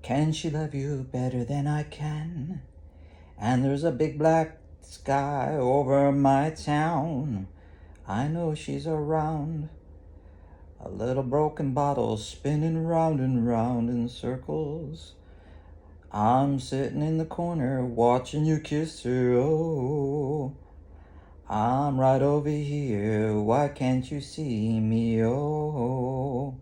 Can she love you better than I can? And there's a big black sky over my town. I know she's around. A little broken bottle spinning round and round in circles. I'm sitting in the corner watching you kiss her. Oh, I'm right over here. Why can't you see me? Oh,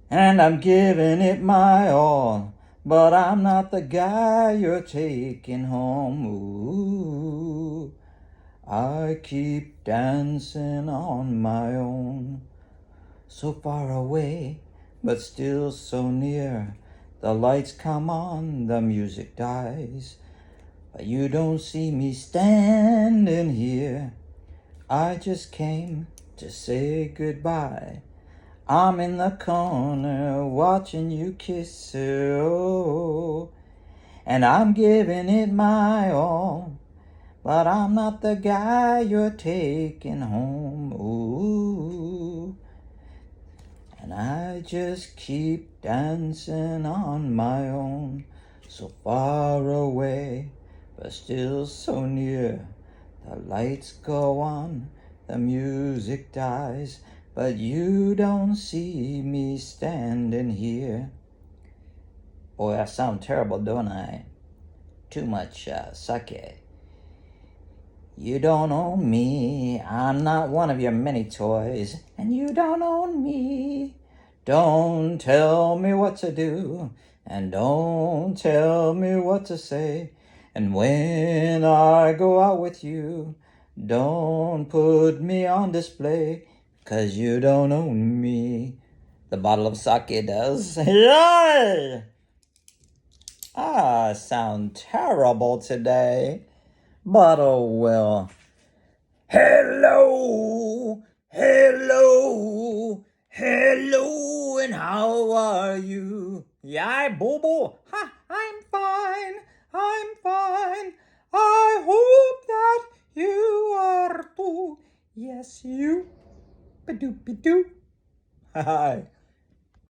and I'm giving it my all, but I'm not the guy you're taking home. Ooh, I keep dancing on my own. So far away, but still so near. The lights come on, the music dies, but you don't see me standing here. I just came to say goodbye. I'm in the corner watching you kiss her, oh, and I'm giving it my all, but I'm not the guy you're taking home, ooh. And I just keep dancing on my own, so far away, but still so near. The lights go on, the music dies, but you don't see me standing here. Boy, I sound terrible, don't I? Too much sake. You don't own me, I'm not one of your many toys, and you don't own me. Don't tell me what to do, and don't tell me what to say. And when I go out with you, don't put me on display, 'cause you don't own me. The bottle of sake does. Yay! I sound terrible today, but oh well. Hello, hello, hello, and how are you? Yay, Bobo? Ha, I'm fine, I'm fine. I hope that you are too. Yes, you. Ba-doop-ba-doo. Hi.